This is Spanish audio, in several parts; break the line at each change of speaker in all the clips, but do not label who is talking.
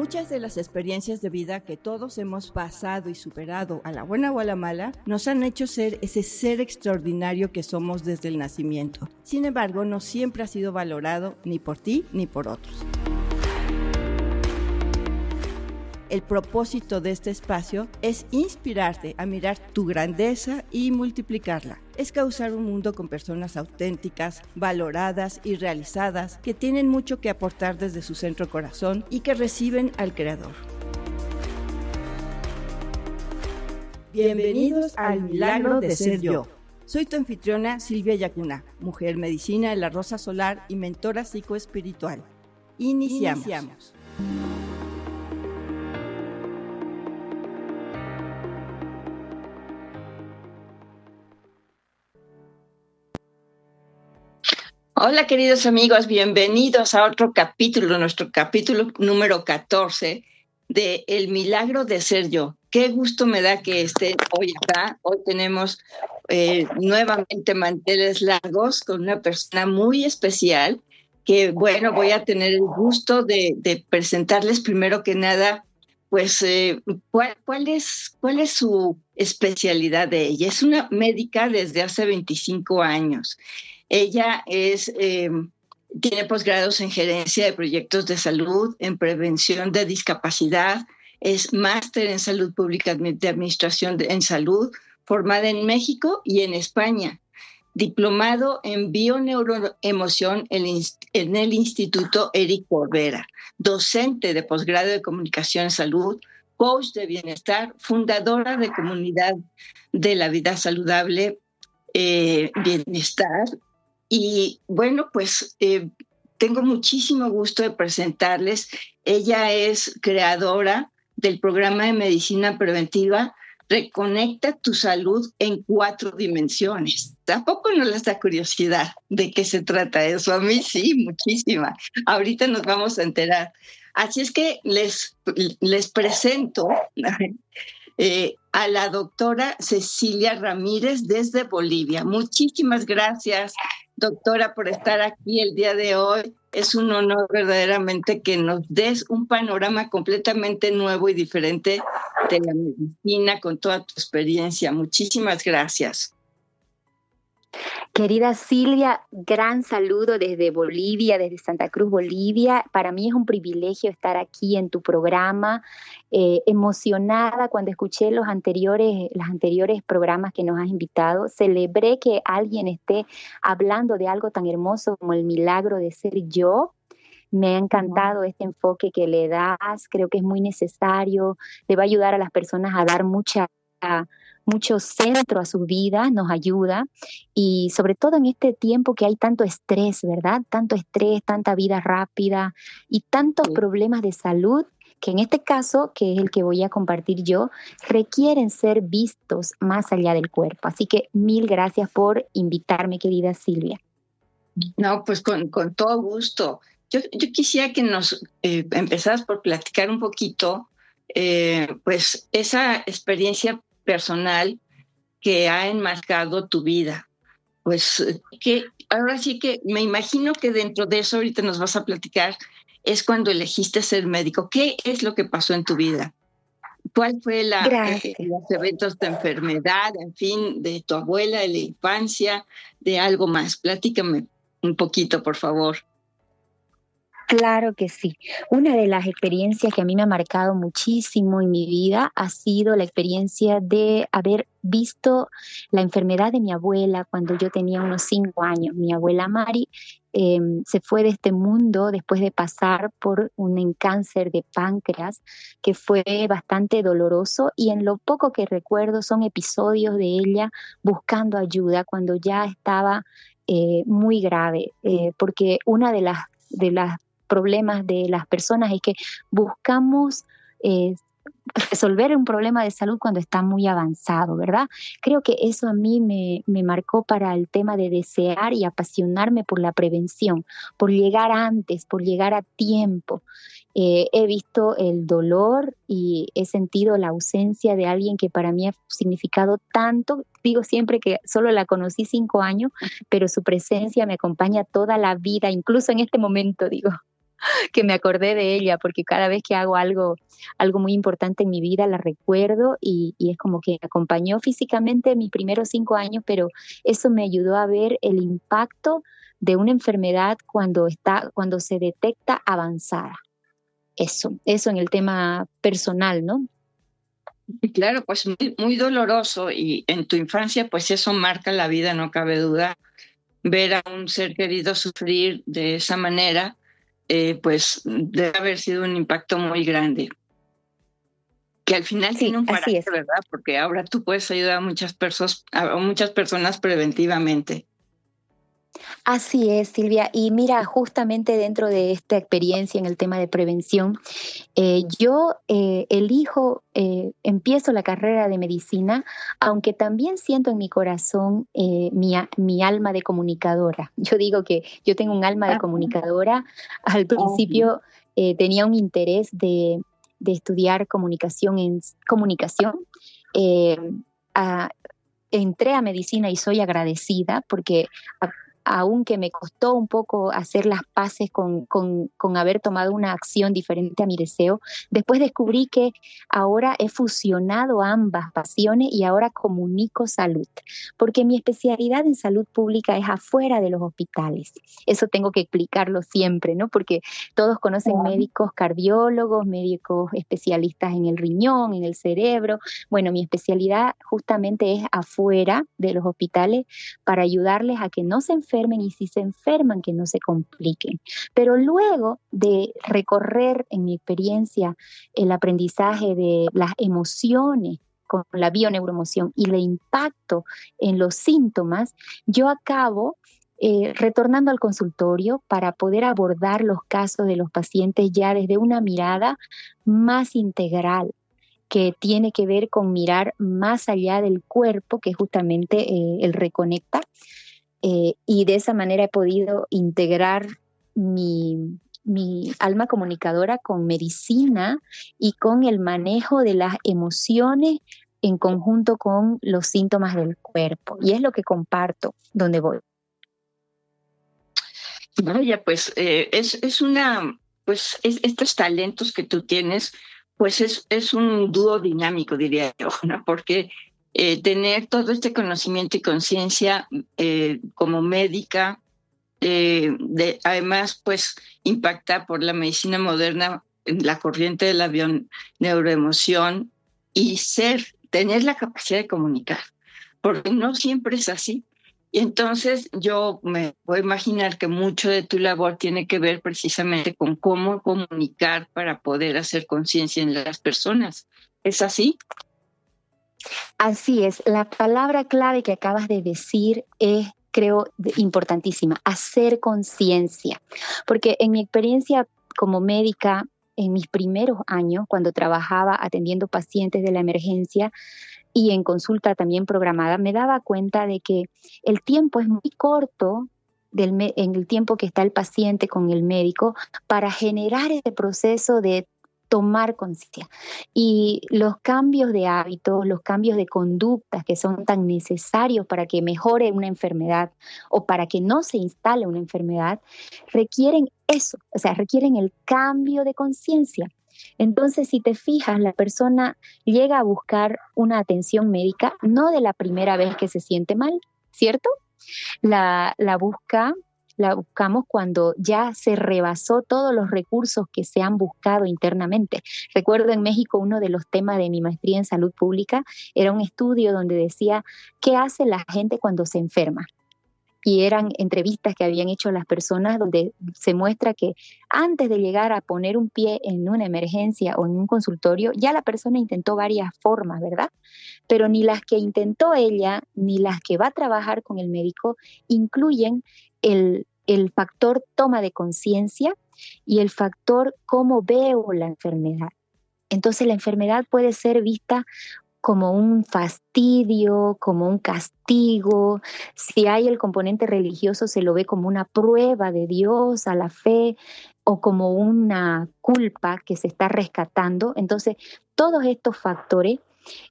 Muchas de las experiencias de vida que todos hemos pasado y superado, a la buena o a la mala, nos han hecho ser ese ser extraordinario que somos desde el nacimiento. Sin embargo, no siempre ha sido valorado ni por ti ni por otros. El propósito de este espacio es inspirarte a mirar tu grandeza y multiplicarla. Es causar un mundo con personas auténticas, valoradas y realizadas, que tienen mucho que aportar desde su centro corazón y que reciben al Creador. Bienvenidos al Milagro de Ser Yo. Soy tu anfitriona Silvia Yacuna, mujer medicina de la Rosa Solar y mentora psicoespiritual. Iniciamos. Hola queridos amigos, bienvenidos a otro capítulo, nuestro capítulo número 14 de El Milagro de Ser Yo. Qué gusto me da que estén hoy acá. Hoy tenemos nuevamente manteles largos con una persona muy especial que, bueno, voy a tener el gusto de presentarles primero que nada, pues, ¿cuál es su especialidad de ella? Es una médica desde hace 25 años. Ella tiene posgrados en gerencia de proyectos de salud, en prevención de discapacidad, es máster en salud pública de administración en salud, formada en México y en España, diplomado en bioneuroemoción en el Instituto Eric Corbera, docente de posgrado de comunicación en salud, coach de bienestar, fundadora de Comunidad de la Vida Saludable, Bienestar. Y bueno, pues tengo muchísimo gusto de presentarles. Ella es creadora del programa de medicina preventiva Reconecta tu salud en 4 dimensiones. ¿Tampoco no les da curiosidad de qué se trata eso? A mí sí, muchísima. Ahorita nos vamos a enterar. Así es que les presento a la doctora Cecilia Ramírez desde Bolivia. Muchísimas gracias, doctora, por estar aquí el día de hoy. Es un honor verdaderamente que nos des un panorama completamente nuevo y diferente de la medicina con toda tu experiencia. Muchísimas gracias.
Querida Silvia, gran saludo desde Bolivia, desde Santa Cruz, Bolivia. Para mí es un privilegio estar aquí en tu programa, emocionada cuando escuché los anteriores programas que nos has invitado. Celebré que alguien esté hablando de algo tan hermoso como el milagro de ser yo. Me ha encantado este enfoque que le das, creo que es muy necesario, le va a ayudar a las personas a dar mucho centro a su vida, nos ayuda, y sobre todo en este tiempo que hay tanto estrés, ¿verdad? Tanto estrés, tanta vida rápida y tantos problemas de salud que en este caso, que es el que voy a compartir yo, requieren ser vistos más allá del cuerpo. Así que 1000 gracias por invitarme, querida Silvia.
No, pues con todo gusto. Yo quisiera que nos empezaras por platicar un poquito, pues esa experiencia personal que ha enmarcado tu vida. Pues que ahora sí que me imagino que dentro de eso ahorita nos vas a platicar, es cuando elegiste ser médico. ¿Qué es lo que pasó en tu vida? ¿Cuál fue los eventos de enfermedad, en fin, de tu abuela, de la infancia, de algo más? Platícame un poquito, por favor.
Claro que sí. Una de las experiencias que a mí me ha marcado muchísimo en mi vida ha sido la experiencia de haber visto la enfermedad de mi abuela cuando yo tenía unos 5 años. Mi abuela Mari se fue de este mundo después de pasar por un cáncer de páncreas que fue bastante doloroso, y en lo poco que recuerdo son episodios de ella buscando ayuda cuando ya estaba muy grave, porque una de las problemas de las personas es que buscamos resolver un problema de salud cuando está muy avanzado, ¿verdad? Creo que eso a mí me marcó para el tema de desear y apasionarme por la prevención, por llegar antes, por llegar a tiempo. He visto el dolor y he sentido la ausencia de alguien que para mí ha significado tanto. Digo siempre que solo la conocí 5 años, pero su presencia me acompaña toda la vida, incluso en este momento, digo. que me acordé de ella, porque cada vez que hago algo muy importante en mi vida, la recuerdo y es como que me acompañó físicamente mis primeros 5 años, pero eso me ayudó a ver el impacto de una enfermedad cuando se detecta avanzada. Eso en el tema personal, ¿no?
Y claro, pues muy, muy doloroso y en tu infancia pues eso marca la vida, no cabe duda. Ver a un ser querido sufrir de esa manera, pues debe haber sido un impacto muy grande, que al final tiene
Sí,
un
así
paraje,
es.
¿verdad? Porque ahora tú puedes ayudar a muchas personas preventivamente.
Así es, Silvia. Y mira, justamente dentro de esta experiencia en el tema de prevención, yo empiezo la carrera de medicina, aunque también siento en mi corazón mi alma de comunicadora. Yo digo que yo tengo un alma de
Ah,
comunicadora. Al
ujú.
principio tenía un interés de estudiar comunicación. Eh, a- Entré a medicina y soy agradecida porque a- aunque me costó un poco hacer las paces con haber tomado una acción diferente a mi deseo, después descubrí que ahora he fusionado ambas pasiones y ahora comunico salud, porque mi especialidad en salud pública es afuera de los hospitales. Eso tengo que explicarlo siempre, ¿no? Porque todos conocen médicos cardiólogos, médicos especialistas en el riñón, en el cerebro. Bueno, mi especialidad justamente es afuera de los hospitales para ayudarles a que no se enfermen y si se enferman que no se compliquen. Pero luego de recorrer en mi experiencia el aprendizaje de las emociones con la bioneuroemoción y el impacto en los síntomas, yo acabo retornando al consultorio para poder abordar los casos de los pacientes ya desde una mirada más integral, que tiene que ver con mirar más allá del cuerpo, que justamente el reconecta, y de esa manera he podido integrar mi alma comunicadora con medicina y con el manejo de las emociones en conjunto con los síntomas del cuerpo. Y es lo que comparto donde voy.
Vaya, pues estos talentos que tú tienes, pues es un dúo dinámico, diría yo, ¿no? Porque tener todo este conocimiento y conciencia como médica, además, pues impacta por la medicina moderna en la corriente de la neuroemoción y tener la capacidad de comunicar, porque no siempre es así. Y entonces yo me puedo imaginar que mucho de tu labor tiene que ver precisamente con cómo comunicar para poder hacer conciencia en las personas. ¿Es así?
Así es, la palabra clave que acabas de decir es, creo, importantísima, hacer conciencia, porque en mi experiencia como médica, en mis primeros años, cuando trabajaba atendiendo pacientes de la emergencia y en consulta también programada, me daba cuenta de que el tiempo es muy corto en el tiempo que está el paciente con el médico para generar ese proceso de tomar conciencia. Y los cambios de hábitos, los cambios de conductas que son tan necesarios para que mejore una enfermedad o para que no se instale una enfermedad, requieren eso, o sea, requieren el cambio de conciencia. Entonces, si te fijas, la persona llega a buscar una atención médica no de la primera vez que se siente mal, ¿cierto? La, la busca, la buscamos cuando ya se rebasó todos los recursos que se han buscado internamente. Recuerdo en México uno de los temas de mi maestría en salud pública era un estudio donde decía, ¿qué hace la gente cuando se enferma? Y eran entrevistas que habían hecho las personas donde se muestra que antes de llegar a poner un pie en una emergencia o en un consultorio, ya la persona intentó varias formas, ¿verdad? Pero ni las que intentó ella, ni las que va a trabajar con el médico, incluyen el factor toma de conciencia y el factor cómo veo la enfermedad. Entonces la enfermedad puede ser vista como un fastidio, como un castigo. Si hay el componente religioso, se lo ve como una prueba de Dios a la fe o como una culpa que se está rescatando. Entonces, todos estos factores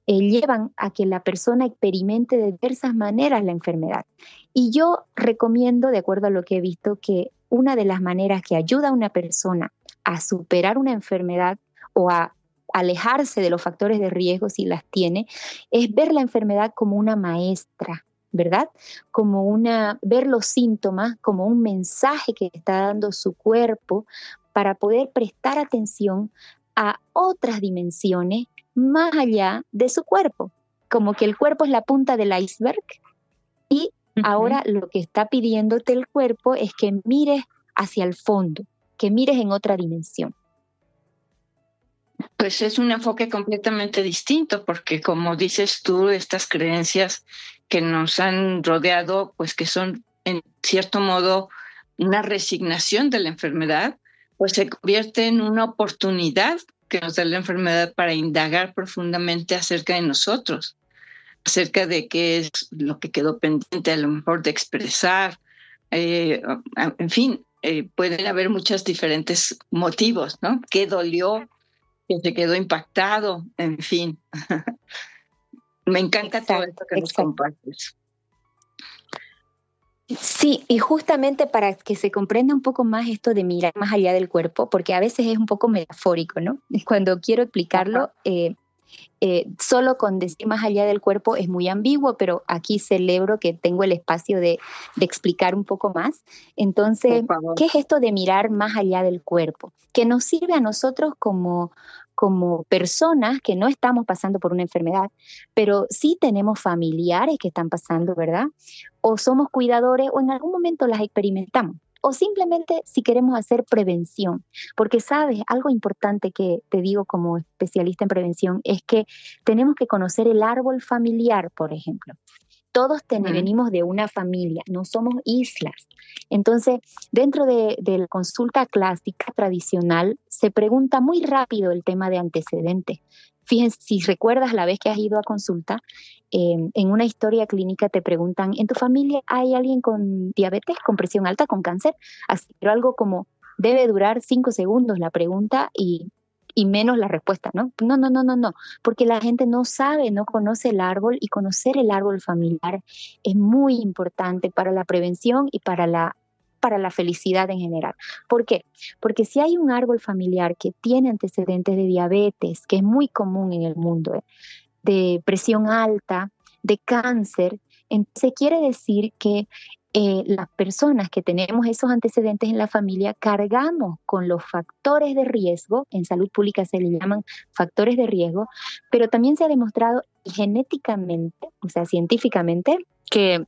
llevan a que la persona experimente de diversas maneras la enfermedad. Y yo recomiendo, de acuerdo a lo que he visto, que una de las maneras que ayuda a una persona a superar una enfermedad o a alejarse de los factores de riesgo si las tiene, es ver la enfermedad como una maestra, ¿verdad? Ver los síntomas como un mensaje que está dando su cuerpo para poder prestar atención a otras dimensiones más allá de su cuerpo. Como que el cuerpo es la punta del iceberg y ahora lo que está pidiéndote el cuerpo es que mires hacia el fondo, que mires en otra dimensión.
Pues es un enfoque completamente distinto, porque como dices tú, estas creencias que nos han rodeado, pues que son en cierto modo una resignación de la enfermedad, pues se convierte en una oportunidad que nos da la enfermedad para indagar profundamente acerca de nosotros, acerca de qué es lo que quedó pendiente a lo mejor de expresar, en fin, pueden haber muchos diferentes motivos, ¿no? ¿Qué dolió? Que se quedó impactado, en fin. Me encanta todo esto que nos compartes.
Sí, y justamente para que se comprenda un poco más esto de mirar más allá del cuerpo, porque a veces es un poco metafórico, ¿no? Cuando quiero explicarlo, solo con decir más allá del cuerpo es muy ambiguo, pero aquí celebro que tengo el espacio de explicar un poco más. Entonces, ¿qué es esto de mirar más allá del cuerpo? Que nos sirve a nosotros como personas que no estamos pasando por una enfermedad, pero sí tenemos familiares que están pasando, ¿verdad? O somos cuidadores o en algún momento las experimentamos. O simplemente si queremos hacer prevención. Porque, ¿sabes? Algo importante que te digo como especialista en prevención es que tenemos que conocer el árbol familiar, por ejemplo. Todos venimos de una familia, no somos islas. Entonces, dentro de la consulta clásica tradicional, se pregunta muy rápido el tema de antecedentes. Fíjense, si recuerdas la vez que has ido a consulta, en una historia clínica te preguntan, ¿en tu familia hay alguien con diabetes, con presión alta, con cáncer? Así, pero algo como, debe durar 5 segundos la pregunta y menos la respuesta, ¿no? No, porque la gente no sabe, no conoce el árbol y conocer el árbol familiar es muy importante para la prevención y para la felicidad en general. ¿Por qué? Porque si hay un árbol familiar que tiene antecedentes de diabetes, que es muy común en el mundo, de presión alta, de cáncer, entonces quiere decir que las personas que tenemos esos antecedentes en la familia cargamos con los factores de riesgo, en salud pública se le llaman factores de riesgo, pero también se ha demostrado genéticamente, o sea, científicamente, que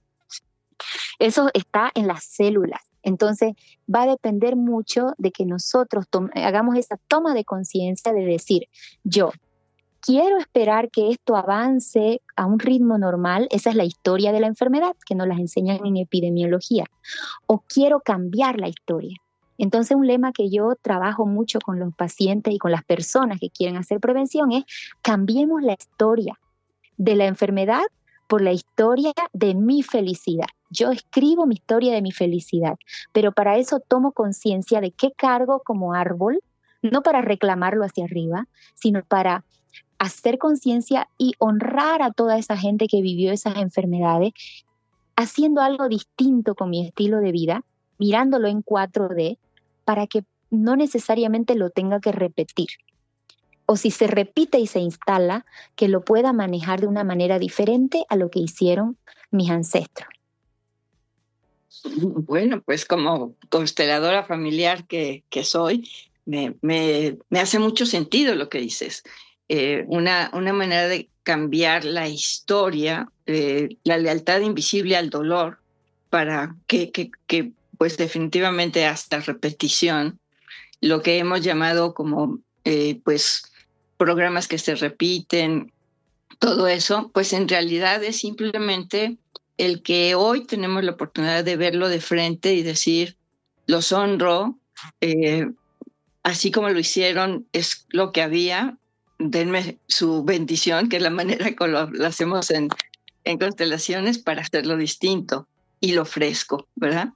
eso está en las células. Entonces va a depender mucho de que nosotros hagamos esa toma de conciencia de decir, yo quiero esperar que esto avance a un ritmo normal, esa es la historia de la enfermedad que nos las enseñan en epidemiología, o quiero cambiar la historia. Entonces un lema que yo trabajo mucho con los pacientes y con las personas que quieren hacer prevención es cambiemos la historia de la enfermedad por la historia de mi felicidad. Yo escribo mi historia de mi felicidad, pero para eso tomo conciencia de qué cargo como árbol, no para reclamarlo hacia arriba, sino para hacer conciencia y honrar a toda esa gente que vivió esas enfermedades, haciendo algo distinto con mi estilo de vida, mirándolo en 4D, para que no necesariamente lo tenga que repetir. O si se repite y se instala, que lo pueda manejar de una manera diferente a lo que hicieron mis ancestros.
Bueno, pues como consteladora familiar que soy, me hace mucho sentido lo que dices. Una manera de cambiar la historia, la lealtad invisible al dolor, para que pues definitivamente hasta repetición, lo que hemos llamado como pues programas que se repiten, todo eso, pues en realidad es simplemente el que hoy tenemos la oportunidad de verlo de frente y decir, los honro, así como lo hicieron, es lo que había, denme su bendición, que es la manera que lo hacemos en constelaciones, para hacerlo distinto y lo fresco, ¿verdad?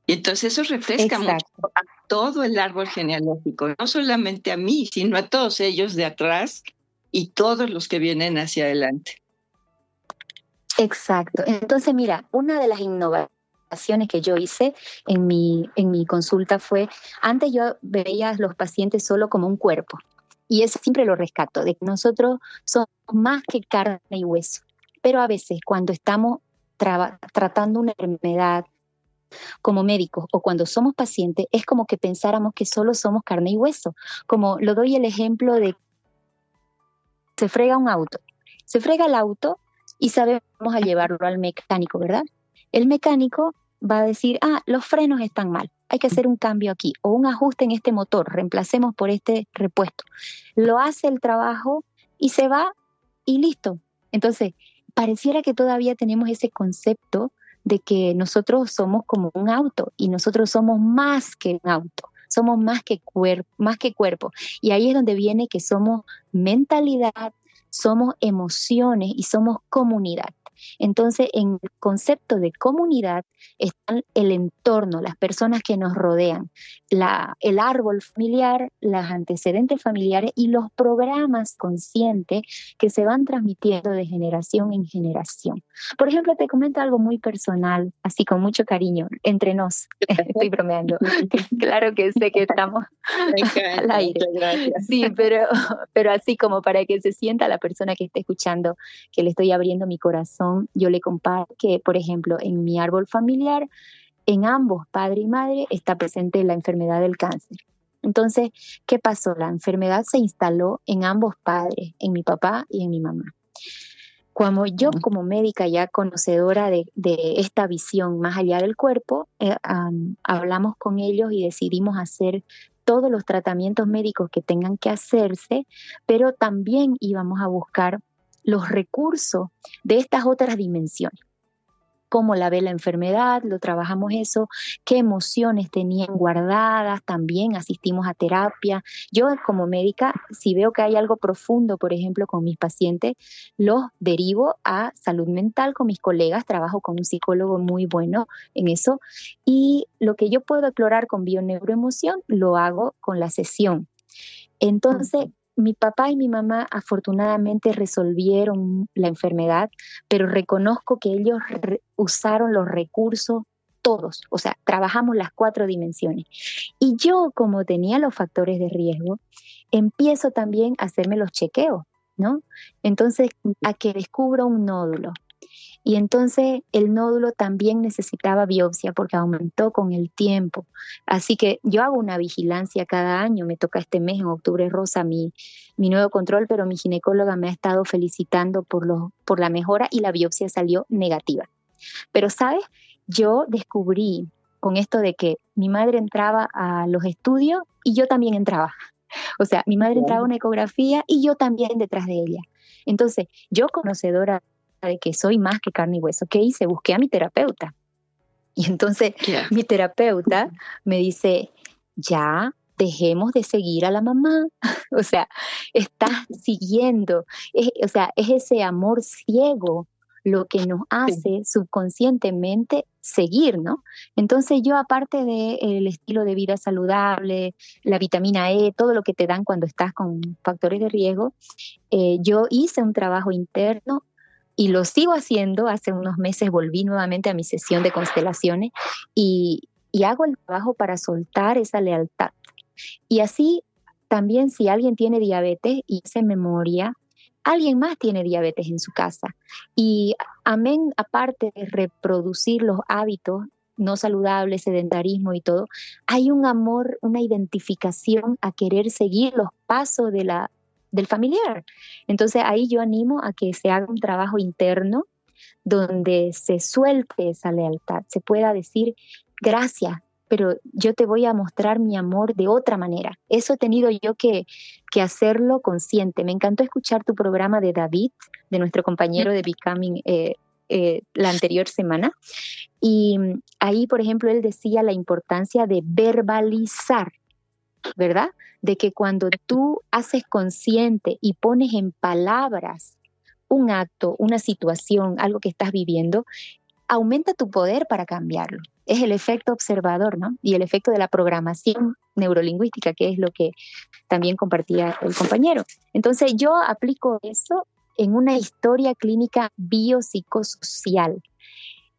Y entonces eso refresca mucho a todo el árbol genealógico, no solamente a mí, sino a todos ellos de atrás y todos los que vienen hacia adelante.
Exacto. Entonces, mira, una de las innovaciones observaciones que yo hice en mi consulta fue, antes yo veía a los pacientes solo como un cuerpo, y eso siempre lo rescato, de que nosotros somos más que carne y hueso, pero a veces cuando estamos tratando una enfermedad como médicos o cuando somos pacientes, es como que pensáramos que solo somos carne y hueso, como lo doy el ejemplo de se frega un auto, se frega el auto y sabemos a llevarlo al mecánico, ¿verdad? El mecánico va a decir, los frenos están mal, hay que hacer un cambio aquí o un ajuste en este motor, reemplacemos por este repuesto. Lo hace el trabajo y se va y listo. Entonces, pareciera que todavía tenemos ese concepto de que nosotros somos como un auto y nosotros somos más que un auto, somos más que cuerpo. Y ahí es donde viene que somos mentalidad, somos emociones y somos comunidad. Entonces, en el concepto de comunidad está el entorno, las personas que nos rodean, el árbol familiar, los antecedentes familiares y los programas conscientes que se van transmitiendo de generación en generación. Por ejemplo, te comento algo muy personal, así con mucho cariño, entre nos. Estoy bromeando. Claro que sé que estamos al aire. Sí, pero así como para que se sienta la persona que esté escuchando que le estoy abriendo mi corazón, yo le comparto que, por ejemplo, en mi árbol familiar, en ambos, padre y madre, está presente la enfermedad del cáncer. Entonces, ¿qué pasó? La enfermedad se instaló en ambos padres, en mi papá y en mi mamá. Cuando yo como médica ya conocedora de esta visión más allá del cuerpo, hablamos con ellos y decidimos hacer todos los tratamientos médicos que tengan que hacerse, pero también íbamos a buscar los recursos de estas otras dimensiones. Cómo la ve la enfermedad, lo trabajamos eso, qué emociones tenían guardadas, también asistimos a terapia. Yo como médica, si veo que hay algo profundo, por ejemplo, con mis pacientes, los derivo a salud mental con mis colegas, trabajo con un psicólogo muy bueno en eso, y lo que yo puedo explorar con bioneuroemoción, lo hago con la sesión. Entonces, mi papá y mi mamá afortunadamente resolvieron la enfermedad, pero reconozco que ellos usaron los recursos todos, o sea, trabajamos las 4 dimensiones. Y yo, como tenía los factores de riesgo, empiezo también a hacerme los chequeos, ¿no? Entonces, a que descubro un nódulo. Y entonces el nódulo también necesitaba biopsia porque aumentó con el tiempo. Así que yo hago una vigilancia cada año, me toca este mes, en octubre rosa, mi nuevo control, pero mi ginecóloga me ha estado felicitando por la mejora y la biopsia salió negativa. Pero, ¿sabes? Yo descubrí con esto de que mi madre entraba a los estudios y yo también entraba. O sea, mi madre entraba a una ecografía y yo también detrás de ella. Entonces, yo conocedora de que soy más que carne y hueso, ¿qué hice? Busqué a mi terapeuta. Y entonces mi terapeuta me dice, ya dejemos de seguir a la mamá. O sea, estás siguiendo. Es ese amor ciego lo que nos hace subconscientemente seguir, ¿no? Entonces yo, aparte del estilo de vida saludable, la vitamina E, todo lo que te dan cuando estás con factores de riesgo, yo hice un trabajo interno y lo sigo haciendo. Hace unos meses volví nuevamente a mi sesión de constelaciones y hago el trabajo para soltar esa lealtad. Y así también, si alguien tiene diabetes y hace memoria, alguien más tiene diabetes en su casa. Y amén, aparte de reproducir los hábitos no saludables, sedentarismo y todo, hay un amor, una identificación a querer seguir los pasos del familiar. Entonces ahí yo animo a que se haga un trabajo interno donde se suelte esa lealtad, se pueda decir gracias, pero yo te voy a mostrar mi amor de otra manera. Eso he tenido yo que hacerlo consciente. Me encantó escuchar tu programa de David, de nuestro compañero de Becoming, la anterior semana. Y ahí, por ejemplo, él decía la importancia de verbalizar, ¿verdad? De que cuando tú haces consciente y pones en palabras un acto, una situación, algo que estás viviendo, aumenta tu poder para cambiarlo. Es el efecto observador, ¿no? Y el efecto de la programación neurolingüística, que es lo que también compartía el compañero. Entonces yo aplico eso en una historia clínica biopsicosocial.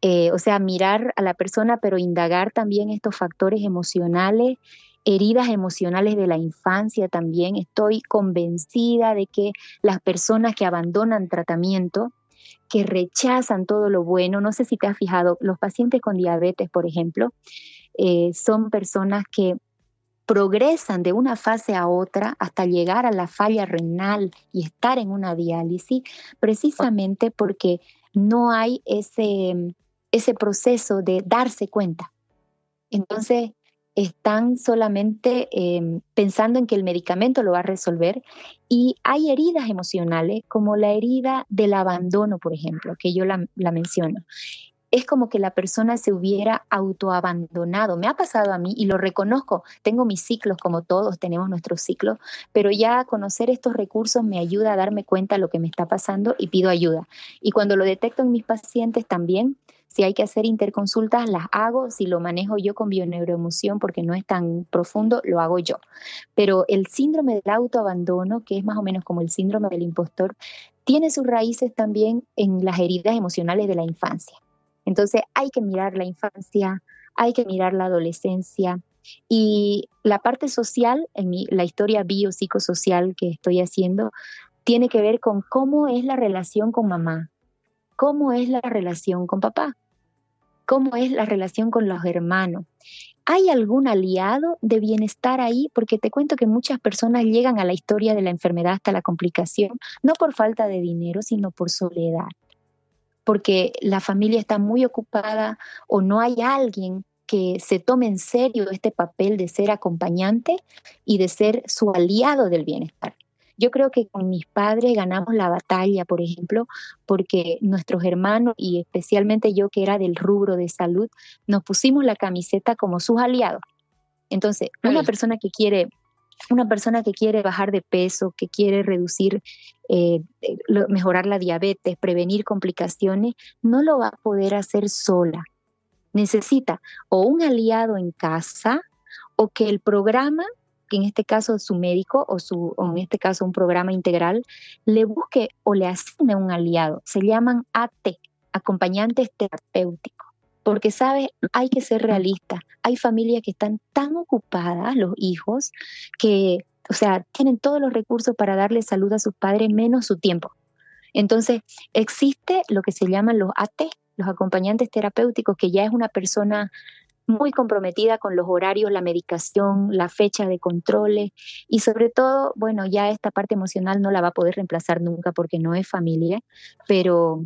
O sea, mirar a la persona, pero indagar también estos factores emocionales, heridas emocionales de la infancia también. Estoy convencida de que las personas que abandonan tratamiento, que rechazan todo lo bueno, no sé si te has fijado, los pacientes con diabetes, por ejemplo, son personas que progresan de una fase a otra hasta llegar a la falla renal y estar en una diálisis, precisamente porque no hay ese proceso de darse cuenta. Entonces, están solamente pensando en que el medicamento lo va a resolver, y hay heridas emocionales como la herida del abandono, por ejemplo, que yo la menciono. Es como que la persona se hubiera autoabandonado. Me ha pasado a mí y lo reconozco. Tengo mis ciclos, como todos tenemos nuestros ciclos, pero ya conocer estos recursos me ayuda a darme cuenta de lo que me está pasando y pido ayuda. Y cuando lo detecto en mis pacientes también, si hay que hacer interconsultas, las hago. Si lo manejo yo con bioneuroemoción, porque no es tan profundo, lo hago yo. Pero el síndrome del autoabandono, que es más o menos como el síndrome del impostor, tiene sus raíces también en las heridas emocionales de la infancia. Entonces hay que mirar la infancia, hay que mirar la adolescencia, y la parte social, la historia biopsicosocial que estoy haciendo, tiene que ver con cómo es la relación con mamá, cómo es la relación con papá, cómo es la relación con los hermanos. ¿Hay algún aliado de bienestar ahí? Porque te cuento que muchas personas llegan a la historia de la enfermedad hasta la complicación, no por falta de dinero, sino por soledad, porque la familia está muy ocupada o no hay alguien que se tome en serio este papel de ser acompañante y de ser su aliado del bienestar. Yo creo que con mis padres ganamos la batalla, por ejemplo, porque nuestros hermanos, y especialmente yo que era del rubro de salud, nos pusimos la camiseta como sus aliados. Entonces, una persona que quiere bajar de peso, que quiere reducir, mejorar la diabetes, prevenir complicaciones, no lo va a poder hacer sola. Necesita o un aliado en casa, o que el programa, que en este caso su médico o en este caso un programa integral, le busque o le asigne un aliado. Se llaman AT, acompañantes terapéuticos. Porque, ¿sabes? Hay que ser realistas. Hay familias que están tan ocupadas, los hijos, que, o sea, tienen todos los recursos para darle salud a sus padres, menos su tiempo. Entonces, existe lo que se llaman los AT, los acompañantes terapéuticos, que ya es una persona muy comprometida con los horarios, la medicación, la fecha de controles, y sobre todo, bueno, ya esta parte emocional no la va a poder reemplazar nunca porque no es familia, pero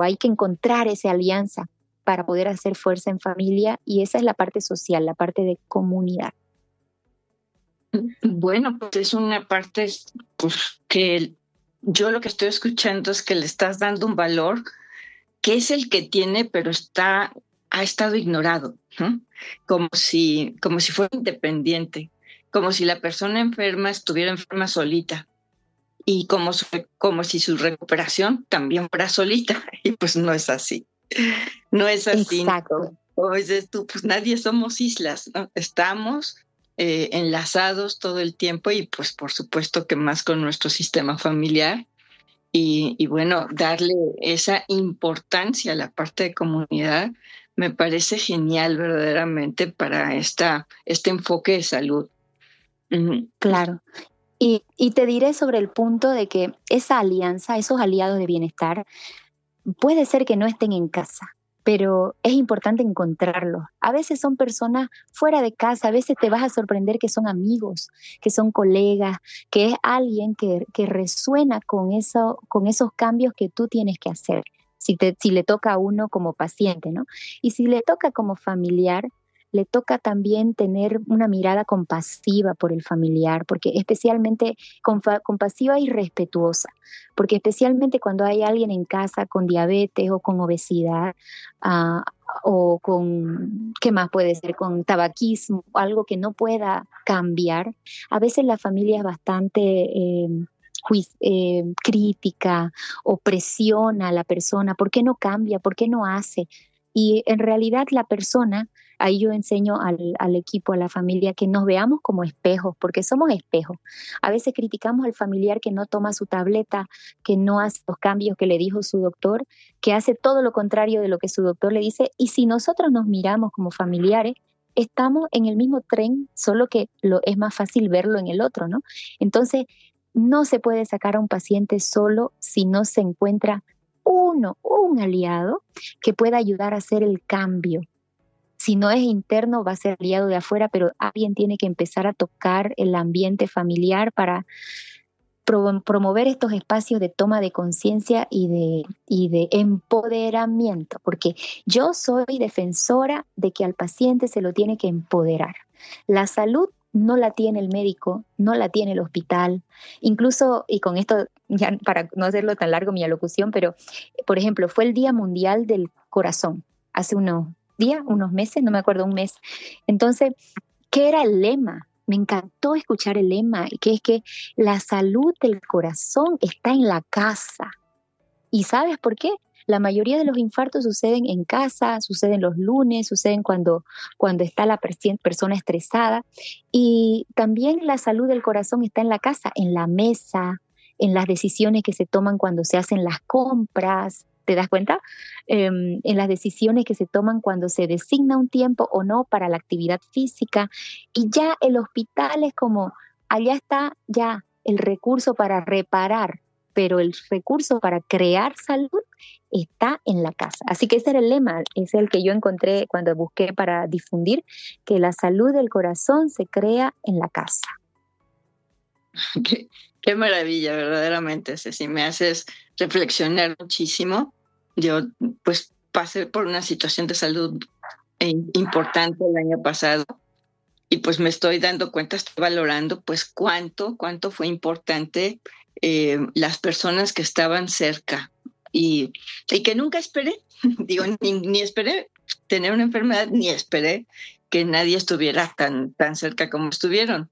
hay que encontrar esa alianza para poder hacer fuerza en familia, y esa es la parte social, la parte de comunidad.
Bueno, pues es una parte pues, que yo lo que estoy escuchando es que le estás dando un valor que es el que tiene, pero ha estado ignorado, ¿no? Como si fuera independiente, como si la persona enferma estuviera enferma solita, y como si su recuperación también fuera solita, y pues no es así. No es así.
Exacto.
Como dices tú, pues nadie somos islas, ¿no? Estamos enlazados todo el tiempo, y pues por supuesto que más con nuestro sistema familiar. Y bueno, darle esa importancia a la parte de comunidad me parece genial verdaderamente para este enfoque de salud.
Claro. Y te diré sobre el punto de que esa alianza, esos aliados de bienestar, puede ser que no estén en casa, pero es importante encontrarlos. A veces son personas fuera de casa, a veces te vas a sorprender que son amigos, que son colegas, que es alguien que resuena con esos cambios que tú tienes que hacer, si le toca a uno como paciente, ¿no? Y si le toca como familiar, le toca también tener una mirada compasiva por el familiar, porque especialmente compasiva y respetuosa, porque especialmente cuando hay alguien en casa con diabetes o con obesidad, o con, ¿qué más puede ser? Con tabaquismo, algo que no pueda cambiar. A veces la familia es bastante crítica, o presiona a la persona, ¿por qué no cambia? ¿Por qué no hace? Y en realidad la persona, ahí yo enseño al equipo, a la familia, que nos veamos como espejos, porque somos espejos. A veces criticamos al familiar que no toma su tableta, que no hace los cambios que le dijo su doctor, que hace todo lo contrario de lo que su doctor le dice. Y si nosotros nos miramos como familiares, estamos en el mismo tren, solo que es más fácil verlo en el otro, ¿no? Entonces, no se puede sacar a un paciente solo si no se encuentra un aliado que pueda ayudar a hacer el cambio. Si no es interno, va a ser aliado de afuera, pero alguien tiene que empezar a tocar el ambiente familiar para promover estos espacios de toma de conciencia y de empoderamiento, porque yo soy defensora de que al paciente se lo tiene que empoderar. La salud no la tiene el médico, no la tiene el hospital. Incluso, y con esto, ya para no hacerlo tan largo mi alocución, pero, por ejemplo, fue el Día Mundial del Corazón, hace unos días, unos meses, no me acuerdo, un mes. Entonces, ¿qué era el lema? Me encantó escuchar el lema, que es que la salud del corazón está en la casa. ¿Y sabes por qué? La mayoría de los infartos suceden en casa, suceden los lunes, suceden cuando está la persona estresada. Y también la salud del corazón está en la casa, en la mesa, en las decisiones que se toman cuando se hacen las compras. ¿Te das cuenta? En las decisiones que se toman cuando se designa un tiempo o no para la actividad física. Y ya el hospital es como, allá está ya el recurso para reparar, pero el recurso para crear salud está en la casa. Así que ese era el lema, es el que yo encontré cuando busqué para difundir, que la salud del corazón se crea en la casa.
Qué maravilla, verdaderamente, Ceci, me haces reflexionar muchísimo. Yo, pues, pasé por una situación de salud importante el año pasado y pues me estoy dando cuenta, estoy valorando, pues, cuánto fue importante las personas que estaban cerca y que nunca esperé, digo, ni esperé tener una enfermedad, ni esperé que nadie estuviera tan cerca como estuvieron.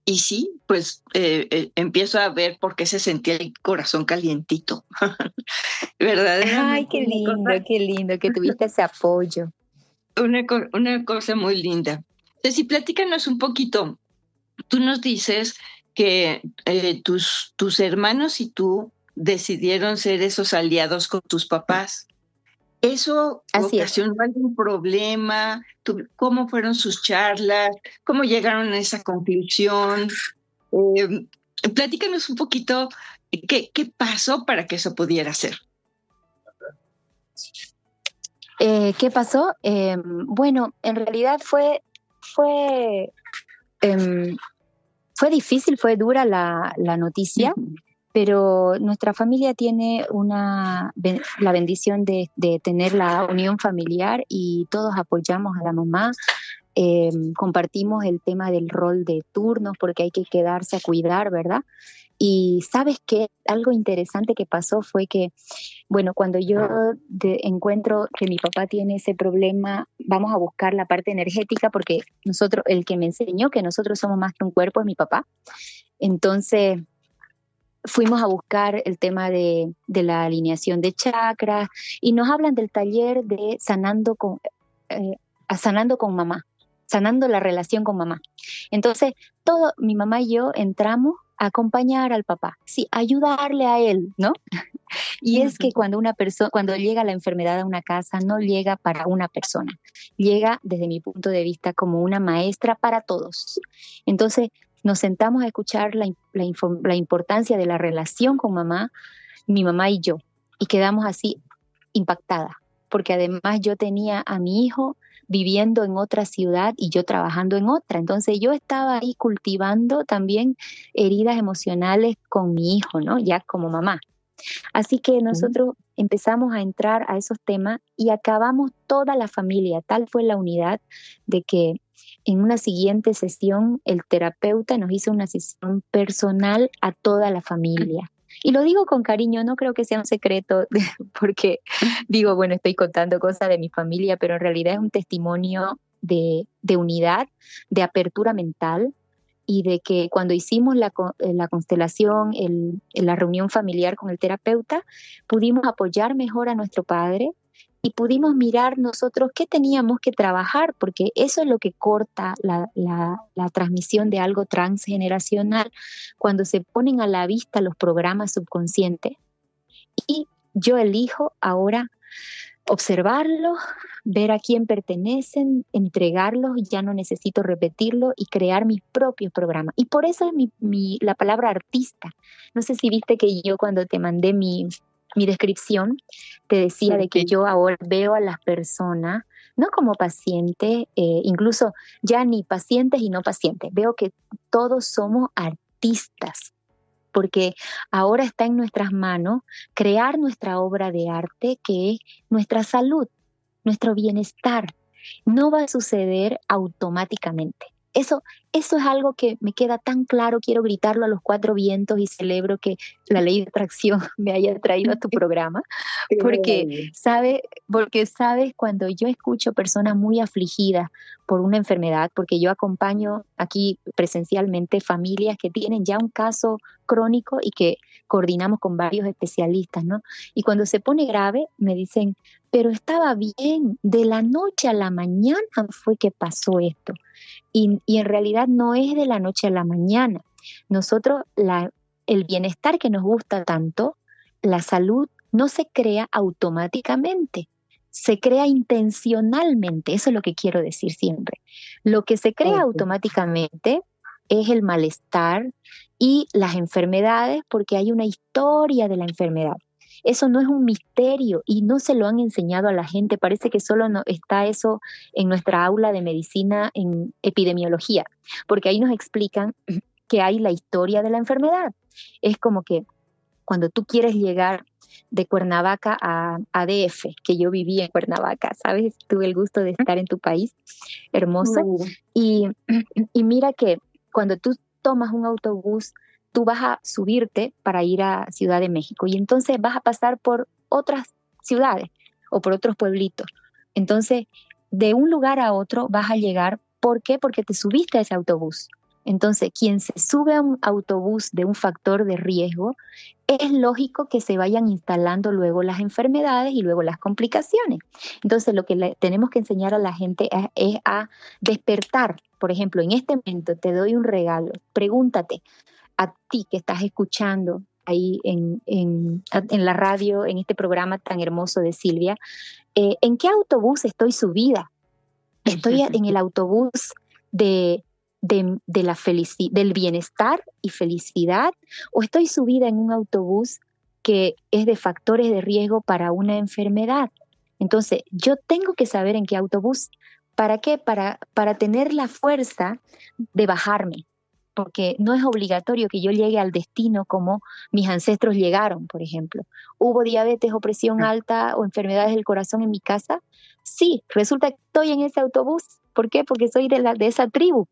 Y sí, pues empiezo a ver por qué se sentía el corazón calientito.
Ay,
Verdaderamente
qué lindo que tuviste ese apoyo.
una cosa muy linda. Ceci, platícanos un poquito. Tú nos dices que tus hermanos y tú decidieron ser esos aliados con tus papás. ¿Eso ocasionó algún problema? ¿Cómo fueron sus charlas? ¿Cómo llegaron a esa conclusión? Platícanos un poquito qué pasó para que eso pudiera ser.
¿Qué pasó? Bueno, en realidad fue difícil, fue dura la noticia. Pero nuestra familia tiene la bendición de tener la unión familiar y todos apoyamos a la mamá. Compartimos el tema del rol de turnos porque hay que quedarse a cuidar, ¿verdad? Y sabes que algo interesante que pasó fue que, bueno, cuando yo encuentro que mi papá tiene ese problema, vamos a buscar la parte energética porque el que me enseñó que nosotros somos más que un cuerpo es mi papá. Entonces fuimos a buscar el tema de la alineación de chakras y nos hablan del taller de sanando con mamá, sanando la relación con mamá. Entonces, mi mamá y yo entramos a acompañar al papá, sí, ayudarle a él, ¿no? Y es que cuando llega la enfermedad a una casa, no llega para una persona, llega desde mi punto de vista como una maestra para todos. Entonces, nos sentamos a escuchar la importancia de la relación con mamá, mi mamá y yo, y quedamos así impactadas, porque además yo tenía a mi hijo viviendo en otra ciudad y yo trabajando en otra. Entonces yo estaba ahí cultivando también heridas emocionales con mi hijo, ¿no? Ya como mamá. Así que nosotros empezamos a entrar a esos temas y acabamos toda la familia. Tal fue la unidad de que en una siguiente sesión el terapeuta nos hizo una sesión personal a toda la familia. Y lo digo con cariño, no creo que sea un secreto, porque digo, bueno, estoy contando cosas de mi familia, pero en realidad es un testimonio de unidad, de apertura mental, y de que cuando hicimos la constelación, la reunión familiar con el terapeuta, pudimos apoyar mejor a nuestro padre y pudimos mirar nosotros qué teníamos que trabajar, porque eso es lo que corta la transmisión de algo transgeneracional, cuando se ponen a la vista los programas subconscientes. Y yo elijo ahora observarlos, ver a quién pertenecen, entregarlos, ya no necesito repetirlo y crear mis propios programas. Y por eso es la palabra artista. No sé si viste que yo cuando te mandé mi descripción, te decía de que yo ahora veo a las personas no como pacientes, incluso ya ni pacientes y no pacientes, veo que todos somos artistas, porque ahora está en nuestras manos crear nuestra obra de arte, que es nuestra salud, nuestro bienestar. No va a suceder automáticamente. Eso es algo que me queda tan claro, quiero gritarlo a los cuatro vientos y celebro que la ley de atracción me haya traído a tu programa, porque sabes, cuando yo escucho personas muy afligidas por una enfermedad, porque yo acompaño aquí presencialmente familias que tienen ya un caso crónico y que coordinamos con varios especialistas, ¿no? Y cuando se pone grave me dicen, pero estaba bien, de la noche a la mañana fue que pasó esto. Y en realidad no es de la noche a la mañana. Nosotros, el bienestar que nos gusta tanto, la salud, no se crea automáticamente, se crea intencionalmente. Eso es lo que quiero decir siempre. Lo que se crea automáticamente es el malestar y las enfermedades, porque hay una historia de la enfermedad. Eso no es un misterio y no se lo han enseñado a la gente. Parece que solo está eso en nuestra aula de medicina en epidemiología, porque ahí nos explican que hay la historia de la enfermedad. Es como que cuando tú quieres llegar de Cuernavaca a DF, que yo viví en Cuernavaca, ¿sabes? Tuve el gusto de estar en tu país, hermoso. Y mira que cuando tú tomas un autobús, tú vas a subirte para ir a Ciudad de México y entonces vas a pasar por otras ciudades o por otros pueblitos. Entonces, de un lugar a otro vas a llegar. ¿Por qué? Porque te subiste a ese autobús. Entonces, quien se sube a un autobús de un factor de riesgo, es lógico que se vayan instalando luego las enfermedades y luego las complicaciones. Entonces, lo que tenemos que enseñar a la gente es a despertar. Por ejemplo, en este momento te doy un regalo. Pregúntate, a ti que estás escuchando ahí en la radio, en este programa tan hermoso de Silvia, ¿en qué autobús estoy subida? ¿Estoy en el autobús del bienestar y felicidad? ¿O estoy subida en un autobús que es de factores de riesgo para una enfermedad? Entonces, yo tengo que saber en qué autobús. ¿Para qué? Para tener la fuerza de bajarme, porque no es obligatorio que yo llegue al destino como mis ancestros llegaron, por ejemplo. ¿Hubo diabetes o presión alta o enfermedades del corazón en mi casa? Sí, resulta que estoy en ese autobús. ¿Por qué? Porque soy de esa tribu.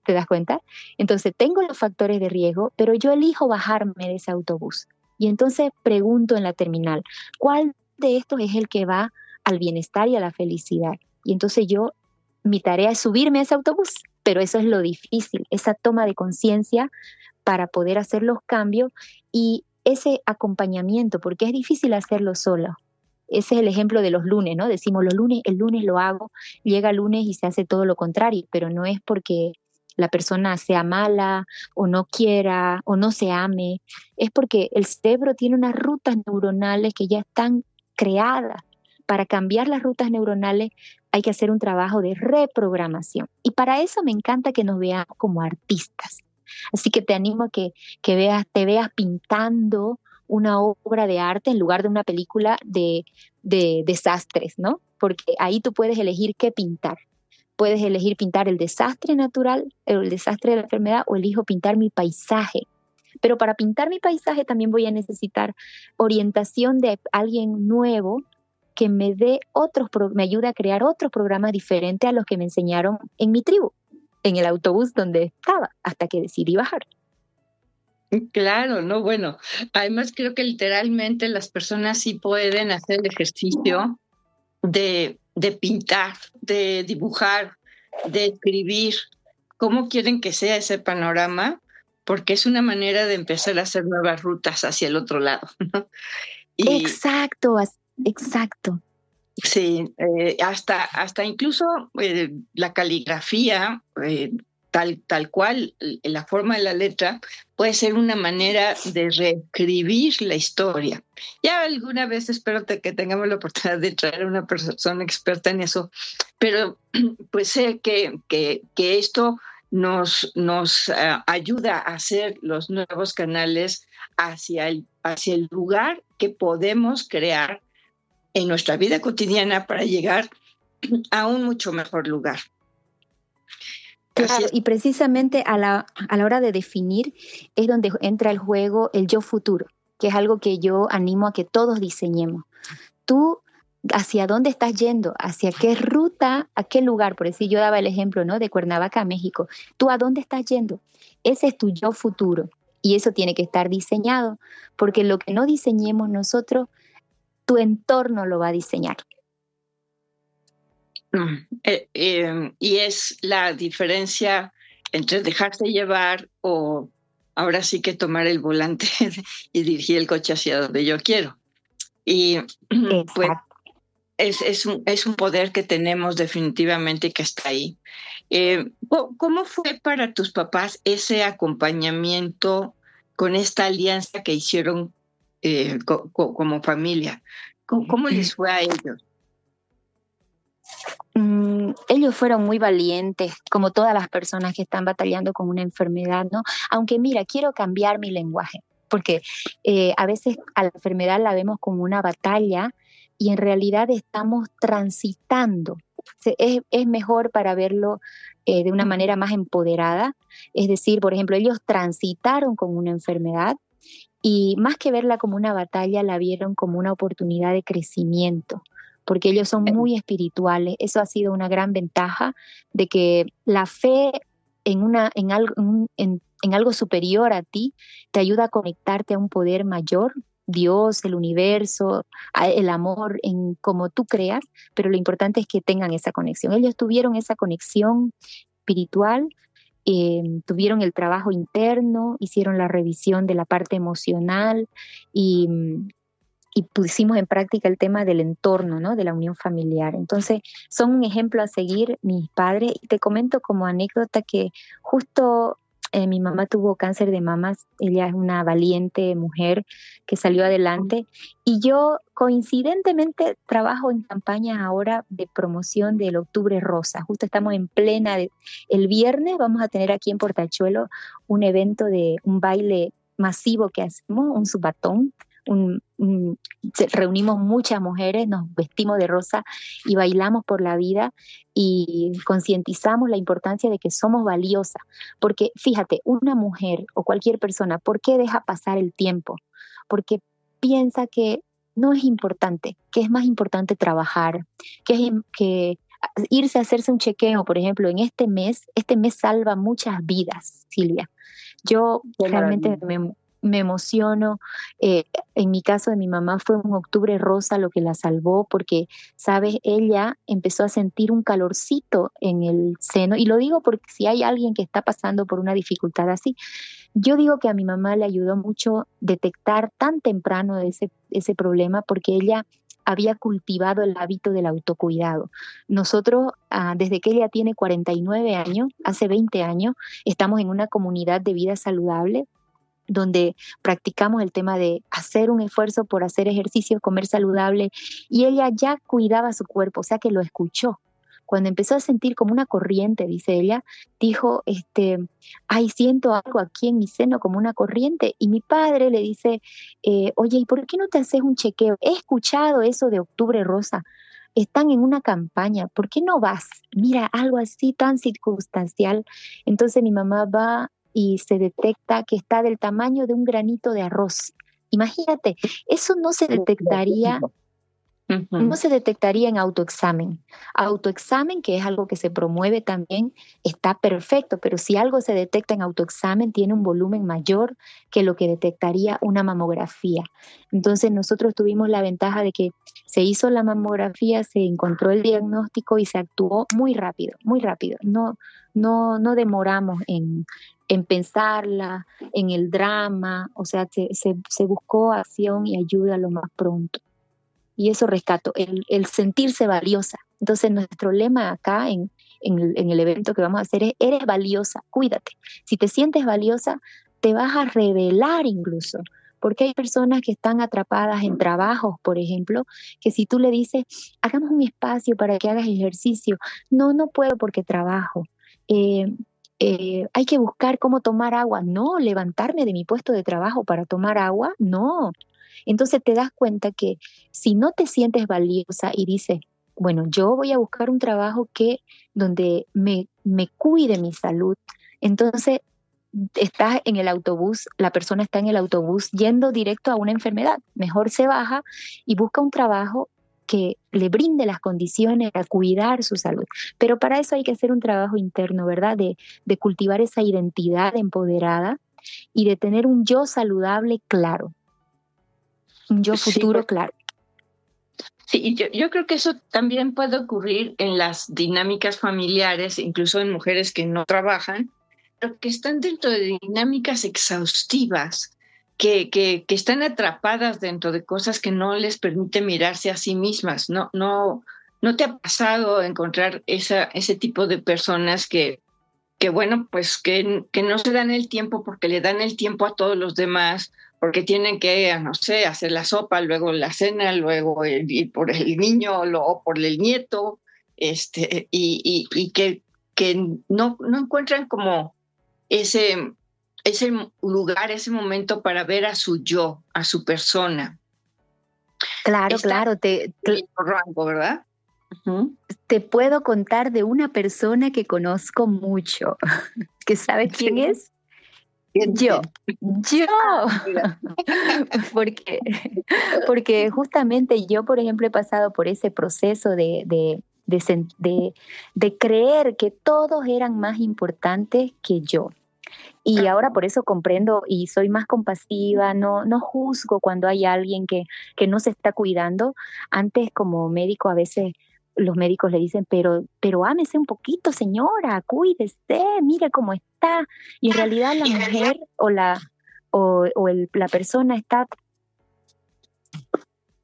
¿Te das cuenta? Entonces tengo los factores de riesgo, pero yo elijo bajarme de ese autobús. Y entonces pregunto en la terminal, ¿cuál de estos es el que va al bienestar y a la felicidad? Y entonces mi tarea es subirme a ese autobús. Pero eso es lo difícil, esa toma de conciencia para poder hacer los cambios y ese acompañamiento, porque es difícil hacerlo solo. Ese es el ejemplo de los lunes, ¿no? Decimos el lunes lo hago, llega el lunes y se hace todo lo contrario, pero no es porque la persona sea mala o no quiera o no se ame, es porque el cerebro tiene unas rutas neuronales que ya están creadas. Para cambiar las rutas neuronales hay que hacer un trabajo de reprogramación. Y para eso me encanta que nos veamos como artistas. Así que te animo a que te veas pintando una obra de arte en lugar de una película de desastres, ¿no? Porque ahí tú puedes elegir qué pintar. Puedes elegir pintar el desastre natural, el desastre de la enfermedad, o elijo pintar mi paisaje. Pero para pintar mi paisaje también voy a necesitar orientación de alguien nuevo que me ayude a crear otros programas diferentes a los que me enseñaron en mi tribu, en el autobús donde estaba, hasta que decidí bajar.
Claro, no, bueno, además creo que literalmente las personas sí pueden hacer el ejercicio de pintar, de dibujar, de escribir, cómo quieren que sea ese panorama, porque es una manera de empezar a hacer nuevas rutas hacia el otro lado, ¿no?
Exacto.
Sí, hasta incluso la caligrafía, tal cual, la forma de la letra, puede ser una manera de reescribir la historia. Ya alguna vez espero que tengamos la oportunidad de traer a una persona experta en eso, pero pues sé que esto nos ayuda a hacer los nuevos canales hacia el lugar que podemos crear en nuestra vida cotidiana para llegar a un mucho mejor lugar. Así
Claro,
es.
y precisamente a la hora de definir es donde entra el juego el yo futuro, que es algo que yo animo a que todos diseñemos. Tú, ¿hacia dónde estás yendo? ¿Hacia qué ruta? ¿A qué lugar? Por decir, yo daba el ejemplo, ¿no? De Cuernavaca a México. ¿Tú a dónde estás yendo? Ese es tu yo futuro. Y eso tiene que estar diseñado, porque lo que no diseñemos nosotros, tu entorno lo va a diseñar.
Y es la diferencia entre dejarse llevar o ahora sí que tomar el volante y dirigir el coche hacia donde yo quiero. Y pues
Exacto.
es un poder que tenemos definitivamente que está ahí. ¿Cómo fue para tus papás ese acompañamiento con esta alianza que hicieron como familia? ¿Cómo les fue a ellos?
Ellos fueron muy valientes, como todas las personas que están batallando con una enfermedad, ¿no? Aunque mira, quiero cambiar mi lenguaje, porque a veces a la enfermedad la vemos como una batalla y en realidad estamos transitando. Es mejor para verlo de una manera más empoderada, es decir, por ejemplo, ellos transitaron con una enfermedad y más que verla como una batalla, la vieron como una oportunidad de crecimiento, porque ellos son muy espirituales. Eso ha sido una gran ventaja de que la fe en algo superior a ti te ayuda a conectarte a un poder mayor, Dios, el universo, el amor, en como tú creas, pero lo importante es que tengan esa conexión. Ellos tuvieron esa conexión espiritual, tuvieron el trabajo interno, hicieron la revisión de la parte emocional y, y pusimos en práctica el tema del entorno, ¿no? De la unión familiar. Entonces, son un ejemplo a seguir mis padres. Y te comento como anécdota que justo mi mamá tuvo cáncer de mamas, ella es una valiente mujer que salió adelante y yo coincidentemente trabajo en campañas ahora de promoción del Octubre Rosa. Justo estamos en el viernes vamos a tener aquí en Portachuelo un evento de un baile masivo que hacemos, un subatón, reunimos muchas mujeres, nos vestimos de rosa y bailamos por la vida y concientizamos la importancia de que somos valiosas. Porque fíjate, una mujer o cualquier persona, ¿por qué deja pasar el tiempo? Porque piensa que no es importante, que es más importante trabajar, que irse a hacerse un chequeo, por ejemplo, en este mes salva muchas vidas, Silvia. Yo
Qué
realmente
maravilla.
me emociono. eh, en mi caso de mi mamá fue un octubre rosa lo que la salvó porque, sabes, ella empezó a sentir un calorcito en el seno y lo digo porque si hay alguien que está pasando por una dificultad así, yo digo que a mi mamá le ayudó mucho detectar tan temprano ese problema porque ella había cultivado el hábito del autocuidado. Nosotros, desde que ella tiene 49 años, hace 20 años, estamos en una comunidad de vida saludable donde practicamos el tema de hacer un esfuerzo por hacer ejercicio, comer saludable, y ella ya cuidaba su cuerpo, o sea que lo escuchó. Cuando empezó a sentir como una corriente, dice ella, dijo, ay, siento algo aquí en mi seno como una corriente. Y mi padre le dice, oye, ¿y por qué no te haces un chequeo? He escuchado eso de Octubre Rosa. Están en una campaña, ¿por qué no vas? Mira, algo así tan circunstancial. Entonces mi mamá va y se detecta que está del tamaño de un granito de arroz. Imagínate, eso no
Ujú.
se detectaría en autoexamen. Autoexamen, que es algo que se promueve también, está perfecto, pero si algo se detecta en autoexamen, tiene un volumen mayor que lo que detectaría una mamografía. Entonces nosotros tuvimos la ventaja de que se hizo la mamografía, se encontró el diagnóstico y se actuó muy rápido, muy rápido. No demoramos en pensarla, en el drama, o sea, se buscó acción y ayuda lo más pronto. y eso rescato, el sentirse valiosa. Entonces nuestro lema acá en el evento que vamos a hacer es, eres valiosa, cuídate. Si te sientes valiosa, te vas a revelar incluso, porque hay personas que están atrapadas en trabajos, por ejemplo, que si tú le dices, hagamos un espacio para que hagas ejercicio, no, no puedo porque trabajo. Eh, hay que buscar cómo tomar agua. No, levantarme de mi puesto de trabajo para tomar agua, no. Entonces te das cuenta que si no te sientes valiosa y dices, bueno, yo voy a buscar un trabajo que donde me cuide mi salud, entonces estás en el autobús, la persona está en el autobús yendo directo a una enfermedad. Mejor se baja y busca un trabajo que le brinde las condiciones a cuidar su salud. Pero para eso hay que hacer un trabajo interno, ¿verdad? De cultivar esa identidad empoderada y de tener un yo saludable claro, un yo
Sí,
futuro claro.
sí, y yo creo que eso también puede ocurrir en las dinámicas familiares, incluso en mujeres que no trabajan, pero que están dentro de dinámicas exhaustivas, que están atrapadas dentro de cosas que no les permite mirarse a sí mismas. ¿No te ha pasado encontrar ese tipo de personas que bueno, pues que no se dan el tiempo porque le dan el tiempo a todos los demás, porque tienen que, no sé, hacer la sopa, luego la cena, luego ir por el niño o por el nieto, y que no encuentran como ese, ese lugar, ese momento para ver a su yo, a su persona.
Claro,
Está
claro,
en rango, ¿verdad? Ujú.
te puedo contar de una persona que conozco mucho, que sabes quién
Sí.
es. Yo, yo,
Mira.
porque, porque justamente yo, por ejemplo, he pasado por ese proceso de creer que todos eran más importantes que yo. Y ahora por eso comprendo y soy más compasiva, no juzgo cuando hay alguien que no se está cuidando. Antes como médico a veces los médicos le dicen, pero ámese un poquito, señora, cuídese, mire cómo está. Y en realidad la mujer la persona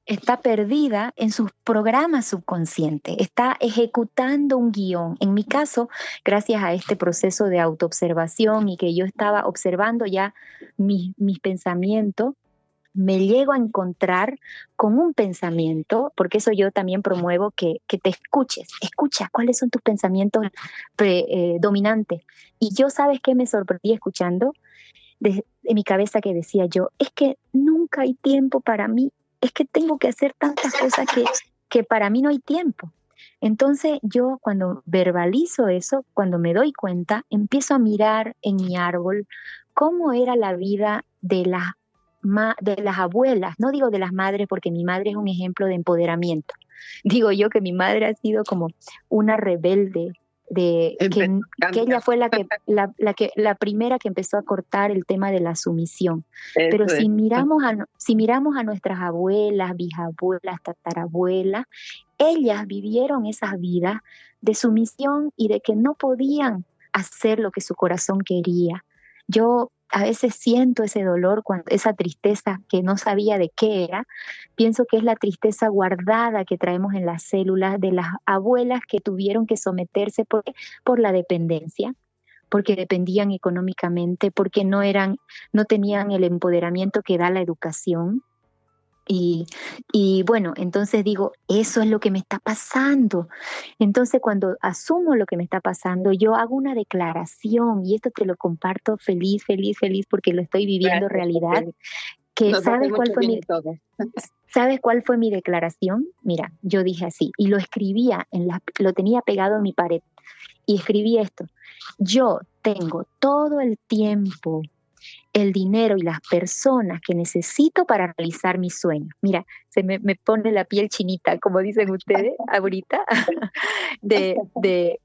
está perdida en sus programas subconscientes, está ejecutando un guión. En mi caso, gracias a este proceso de autoobservación y que yo estaba observando ya mis pensamientos, me llego a encontrar con un pensamiento, porque eso yo también promuevo que te escucha cuáles son tus pensamientos dominantes. Y yo, ¿sabes qué me sorprendí escuchando? De mi cabeza que decía yo, es que nunca hay tiempo para mí, es que tengo que hacer tantas cosas que para mí no hay tiempo. Entonces yo cuando verbalizo eso, cuando me doy cuenta, empiezo a mirar en mi árbol cómo era la vida de las abuelas, no digo de las madres porque mi madre es un ejemplo de empoderamiento. Digo yo que mi madre ha sido como una rebelde que ella fue la primera que empezó a cortar el tema de la sumisión. Pero
Eso es.
si miramos a nuestras abuelas, bisabuelas, tatarabuelas, ellas vivieron esas vidas de sumisión y de que no podían hacer lo que su corazón quería. Yo a veces siento ese dolor, esa tristeza que no sabía de qué era. Pienso que es la tristeza guardada que traemos en las células de las abuelas que tuvieron que someterse por la dependencia, porque dependían económicamente, porque no tenían el empoderamiento que da la educación. Y bueno, entonces digo, eso es lo que me está pasando. Entonces cuando asumo lo que me está pasando, yo hago una declaración y esto te lo comparto feliz, feliz, feliz porque lo estoy viviendo
Gracias,
realidad.
porque
Que
nos va a hacer
¿sabes cuál
mucho
fue
bien a todos.
¿Sabes cuál fue mi declaración? Mira, yo dije así y lo escribía, lo tenía pegado en mi pared y escribí esto. Yo tengo todo el tiempo, el dinero y las personas que necesito para realizar mis sueños. Mira, me pone la piel chinita, como dicen ustedes ahorita, de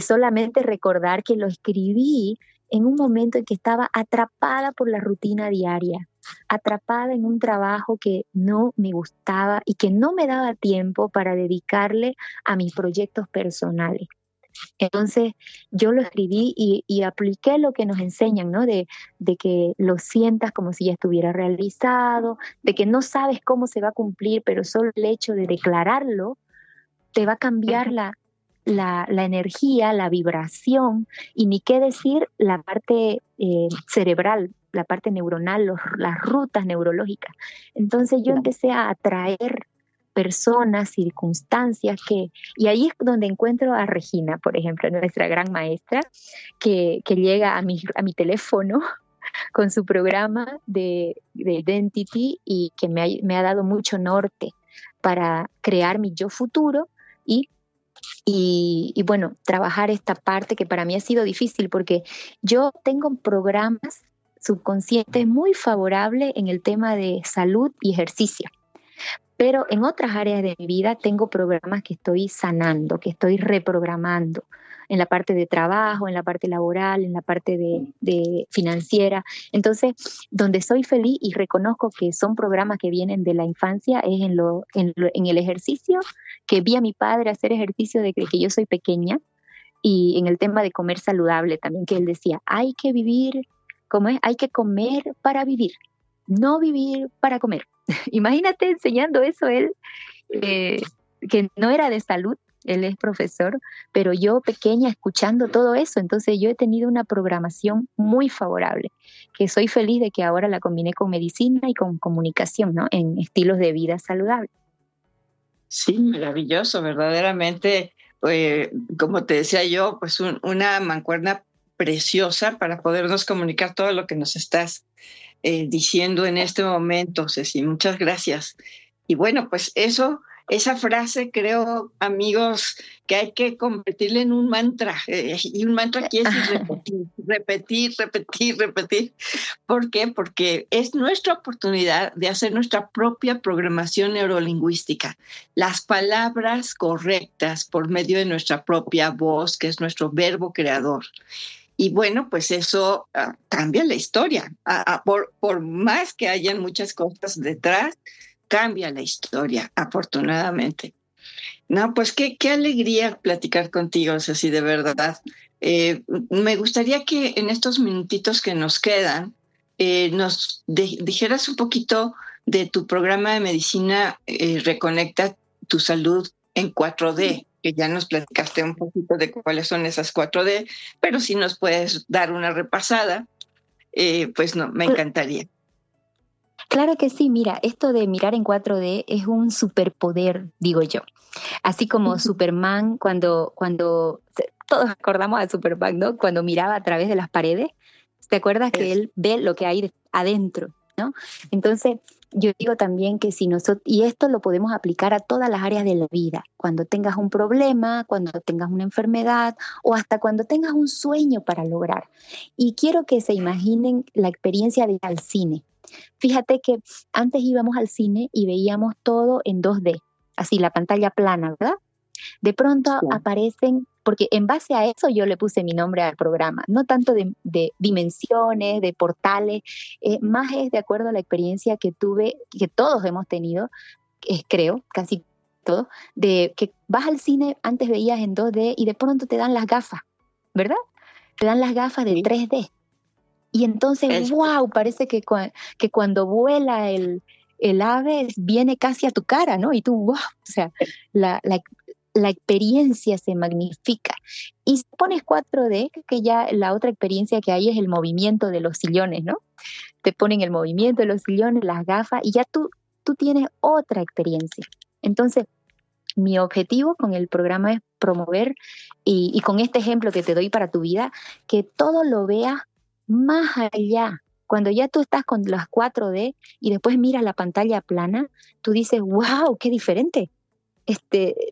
solamente recordar que lo escribí en un momento en que estaba atrapada por la rutina diaria, atrapada en un trabajo que no me gustaba y que no me daba tiempo para dedicarle a mis proyectos personales. Entonces yo lo escribí y apliqué lo que nos enseñan, ¿no? De que lo sientas como si ya estuviera realizado, de que no sabes cómo se va a cumplir, pero solo el hecho de declararlo te va a cambiar la energía, la vibración, y ni qué decir la parte cerebral, la parte neuronal, las rutas neurológicas. Entonces yo empecé a atraer personas, circunstancias y ahí es donde encuentro a Regina, por ejemplo, nuestra gran maestra, que llega a mi teléfono con su programa de Identity y que me ha dado mucho norte para crear mi yo futuro y bueno, trabajar esta parte que para mí ha sido difícil porque yo tengo programas subconscientes muy favorables en el tema de salud y ejercicio. Pero en otras áreas de mi vida tengo programas que estoy sanando, que estoy reprogramando, en la parte de trabajo, en la parte laboral, en la parte de financiera. Entonces, donde soy feliz y reconozco que son programas que vienen de la infancia es en el ejercicio, que vi a mi padre hacer ejercicio desde que yo soy pequeña, y en el tema de comer saludable también, que él decía, hay que vivir, ¿cómo es? Hay que comer para vivir, no vivir para comer. Imagínate enseñando eso él, que no era de salud, él es profesor, pero yo pequeña escuchando todo eso, entonces yo he tenido una programación muy favorable, que soy feliz de que ahora la combiné con medicina y con comunicación, ¿no? En estilos de vida saludable.
Sí, maravilloso, verdaderamente, como te decía yo, pues una mancuerna preciosa para podernos comunicar todo lo que nos estás diciendo en este momento, Ceci. Muchas gracias. Y bueno, pues esa frase creo, amigos, que hay que convertirla en un mantra. Y un mantra quiere decir repetir, repetir, repetir, repetir. ¿Por qué? Porque es nuestra oportunidad de hacer nuestra propia programación neurolingüística. Las palabras correctas por medio de nuestra propia voz, que es nuestro verbo creador. Y bueno, pues eso cambia la historia. Por más que hayan muchas cosas detrás, cambia la historia, afortunadamente. No, pues qué alegría platicar contigo, Ceci, de verdad. Me gustaría que en estos minutitos que nos quedan, nos dijeras un poquito de tu programa de medicina Reconecta tu salud en 4D, que ya nos platicaste un poquito de cuáles son esas 4D, pero si nos puedes dar una repasada, pues no, me encantaría.
Claro que sí, mira, esto de mirar en 4D es un superpoder, digo yo. Así como Superman, cuando todos acordamos a Superman, ¿no? Cuando miraba a través de las paredes, ¿te acuerdas que él ve lo que hay adentro, ¿no? Entonces, yo digo también que si nosotros, y esto lo podemos aplicar a todas las áreas de la vida, cuando tengas un problema, cuando tengas una enfermedad o hasta cuando tengas un sueño para lograr. Y quiero que se imaginen la experiencia de ir al cine. Fíjate que antes íbamos al cine y veíamos todo en 2D, así la pantalla plana, ¿verdad? De pronto aparecen, porque en base a eso yo le puse mi nombre al programa, no tanto de dimensiones, de portales, más es de acuerdo a la experiencia que tuve, que todos hemos tenido, creo, casi todos, de que vas al cine, antes veías en 2D y de pronto te dan las gafas, ¿verdad? Te dan las gafas de 3D. Y entonces, wow, parece que cuando vuela el ave viene casi a tu cara, ¿no? Y tú, wow, o sea, la experiencia se magnifica. Y si pones 4D, que ya la otra experiencia que hay es el movimiento de los sillones, ¿no? Te ponen el movimiento de los sillones, las gafas, y ya tú tienes otra experiencia. Entonces, mi objetivo con el programa es promover, y con este ejemplo que te doy para tu vida, que todo lo veas más allá. Cuando ya tú estás con las 4D y después miras la pantalla plana, tú dices, wow, qué diferente.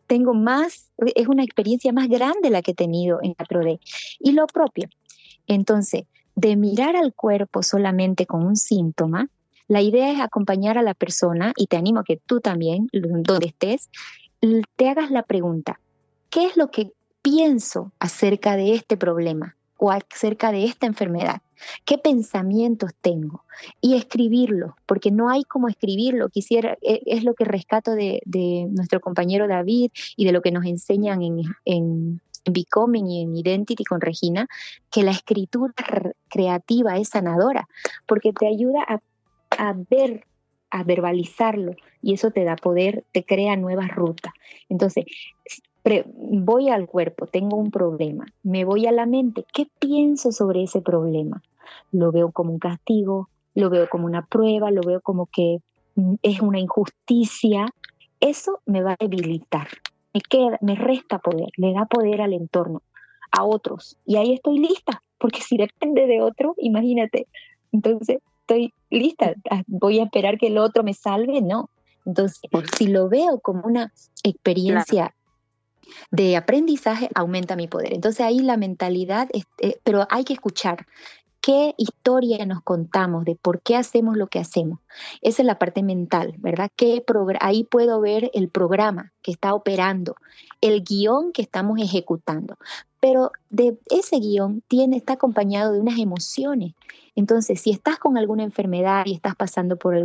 Tengo más, es una experiencia más grande la que he tenido en 4D. Y lo propio. Entonces, de mirar al cuerpo solamente con un síntoma, la idea es acompañar a la persona, y te animo a que tú también, donde estés, te hagas la pregunta, ¿qué es lo que pienso acerca de este problema? o acerca de esta enfermedad? ¿Qué pensamientos tengo? Y escribirlo, porque no hay como escribirlo. Es lo que rescato de nuestro compañero David y de lo que nos enseñan en Becoming y en Identity con Regina, que la escritura creativa es sanadora, porque te ayuda a ver, a verbalizarlo, y eso te da poder, te crea nuevas rutas. Entonces, voy al cuerpo, tengo un problema, me voy a la mente, ¿qué pienso sobre ese problema? Lo veo como un castigo, lo veo como una prueba, lo veo como que es una injusticia. Eso me va a debilitar, me resta poder, le da poder al entorno, a otros, y ahí estoy lista, porque si depende de otro, imagínate, entonces estoy lista, voy a esperar que el otro me salve, no. Entonces, si lo veo como una experiencia de aprendizaje, aumenta mi poder. Entonces ahí la mentalidad, pero hay que escuchar qué historia nos contamos de por qué hacemos lo que hacemos. Esa es la parte mental, ¿verdad? Ahí puedo ver el programa que está operando, el guión que estamos ejecutando. Pero de ese guión está acompañado de unas emociones. Entonces, si estás con alguna enfermedad y estás pasando por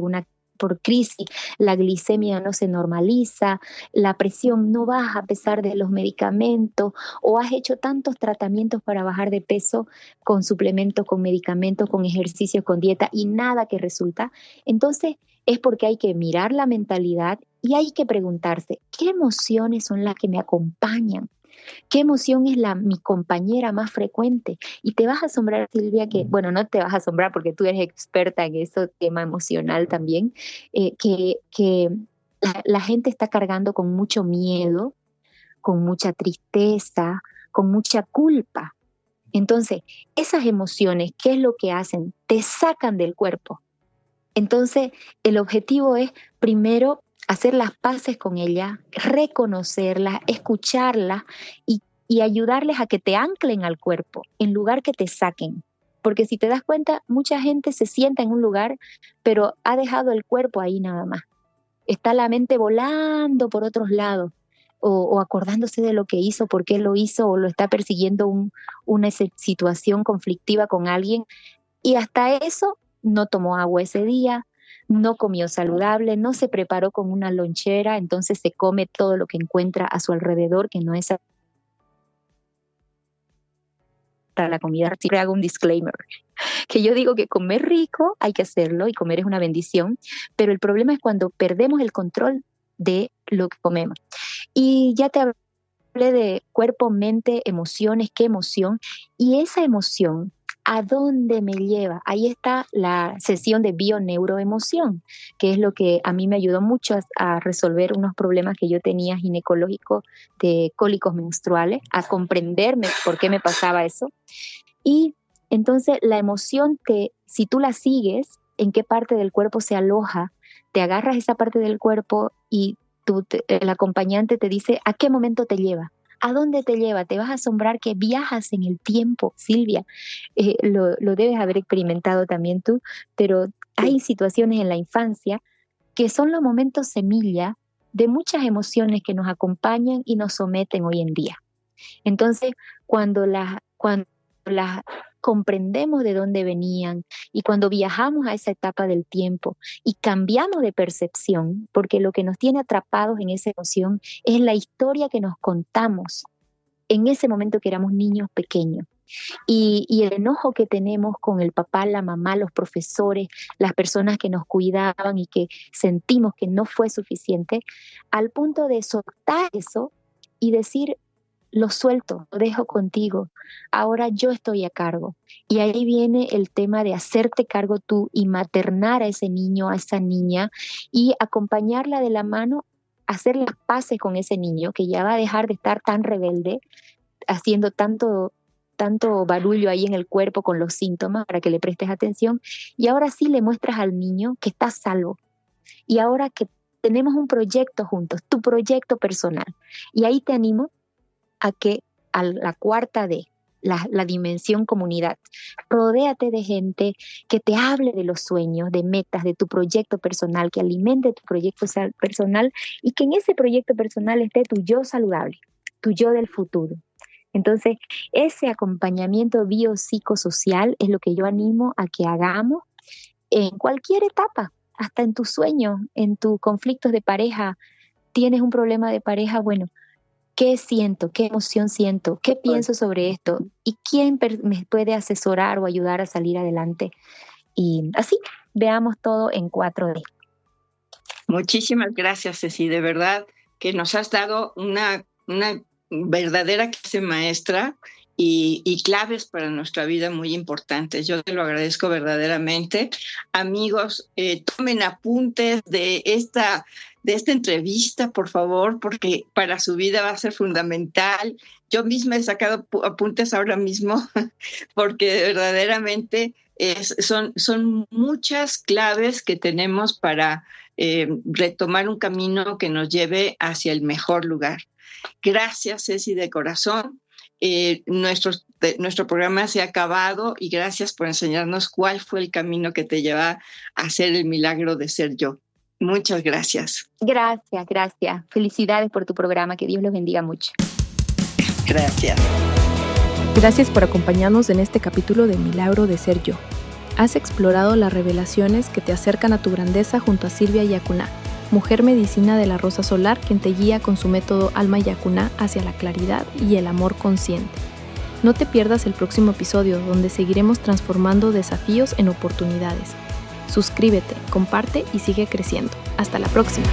crisis, la glicemia no se normaliza, la presión no baja a pesar de los medicamentos, o has hecho tantos tratamientos para bajar de peso con suplementos, con medicamentos, con ejercicios, con dieta y nada que resulta, entonces es porque hay que mirar la mentalidad y hay que preguntarse, ¿qué emociones son las que me acompañan? ¿Qué emoción es mi compañera más frecuente? Y te vas a asombrar, Silvia, bueno, no te vas a asombrar porque tú eres experta en ese tema emocional también, que la gente está cargando con mucho miedo, con mucha tristeza, con mucha culpa. Entonces, esas emociones, ¿qué es lo que hacen? Te sacan del cuerpo. Entonces, el objetivo es primero hacer las paces con ella, reconocerlas, escucharlas y ayudarles a que te anclen al cuerpo en lugar que te saquen. Porque si te das cuenta, mucha gente se sienta en un lugar, pero ha dejado el cuerpo ahí nada más. Está la mente volando por otros lados o acordándose de lo que hizo, por qué lo hizo, o lo está persiguiendo una situación conflictiva con alguien. Y hasta eso no tomó agua ese día, no comió saludable, no se preparó con una lonchera, entonces se come todo lo que encuentra a su alrededor, que no es la comida. Siempre hago un disclaimer, que yo digo que comer rico hay que hacerlo y comer es una bendición, pero el problema es cuando perdemos el control de lo que comemos. Y ya te hablé de cuerpo, mente, emociones, qué emoción, y esa emoción, ¿a dónde me lleva? Ahí está la sesión de bio-neuroemoción, que es lo que a mí me ayudó mucho a resolver unos problemas que yo tenía ginecológicos de cólicos menstruales, a comprenderme por qué me pasaba eso. Y entonces la emoción, si tú la sigues, en qué parte del cuerpo se aloja, te agarras esa parte del cuerpo y el acompañante te dice a qué momento te lleva. ¿A dónde te lleva? Te vas a asombrar que viajas en el tiempo, Silvia. Lo debes haber experimentado también tú, pero hay situaciones en la infancia que son los momentos semilla de muchas emociones que nos acompañan y nos someten hoy en día. Entonces, cuando las comprendemos de dónde venían y cuando viajamos a esa etapa del tiempo y cambiamos de percepción, porque lo que nos tiene atrapados en esa emoción es la historia que nos contamos en ese momento que éramos niños pequeños. Y el enojo que tenemos con el papá, la mamá, los profesores, las personas que nos cuidaban y que sentimos que no fue suficiente, al punto de soltar eso y decir, lo suelto, lo dejo contigo, ahora yo estoy a cargo. Y ahí viene el tema de hacerte cargo tú y maternar a ese niño, a esa niña, y acompañarla de la mano, hacer las paces con ese niño que ya va a dejar de estar tan rebelde, haciendo tanto barullo ahí en el cuerpo con los síntomas para que le prestes atención, y ahora sí le muestras al niño que está salvo. Y ahora que tenemos un proyecto juntos, tu proyecto personal, y ahí te animo a la cuarta D, la dimensión comunidad. Rodéate de gente que te hable de los sueños, de metas, de tu proyecto personal, que alimente tu proyecto personal y que en ese proyecto personal esté tu yo saludable, tu yo del futuro. Entonces, ese acompañamiento biopsicosocial es lo que yo animo a que hagamos en cualquier etapa, hasta en tus sueños, en tus conflictos de pareja. Tienes un problema de pareja, bueno, ¿qué siento? ¿Qué emoción siento? ¿Qué pienso sobre esto? ¿Y quién me puede asesorar o ayudar a salir adelante? Y así, veamos todo en 4D.
Muchísimas gracias, Ceci, de verdad que nos has dado una verdadera clase maestra y claves para nuestra vida muy importantes. Yo te lo agradezco verdaderamente. Amigos, tomen apuntes de esta entrevista, por favor, porque para su vida va a ser fundamental. Yo misma he sacado apuntes ahora mismo porque verdaderamente son muchas claves que tenemos para retomar un camino que nos lleve hacia el mejor lugar. Gracias, Ceci, de corazón. Nuestro programa se ha acabado y gracias por enseñarnos cuál fue el camino que te lleva a hacer el milagro de ser yo. Muchas gracias.
Gracias. Felicidades por tu programa. Que Dios los bendiga mucho.
Gracias.
Gracias por acompañarnos en este capítulo de Milagro de Ser Yo. Has explorado las revelaciones que te acercan a tu grandeza junto a Silvia Yacuná, mujer medicina de la Rosa Solar, quien te guía con su método Alma Yacuná hacia la claridad y el amor consciente. No te pierdas el próximo episodio, donde seguiremos transformando desafíos en oportunidades. Suscríbete, comparte y sigue creciendo. Hasta la próxima.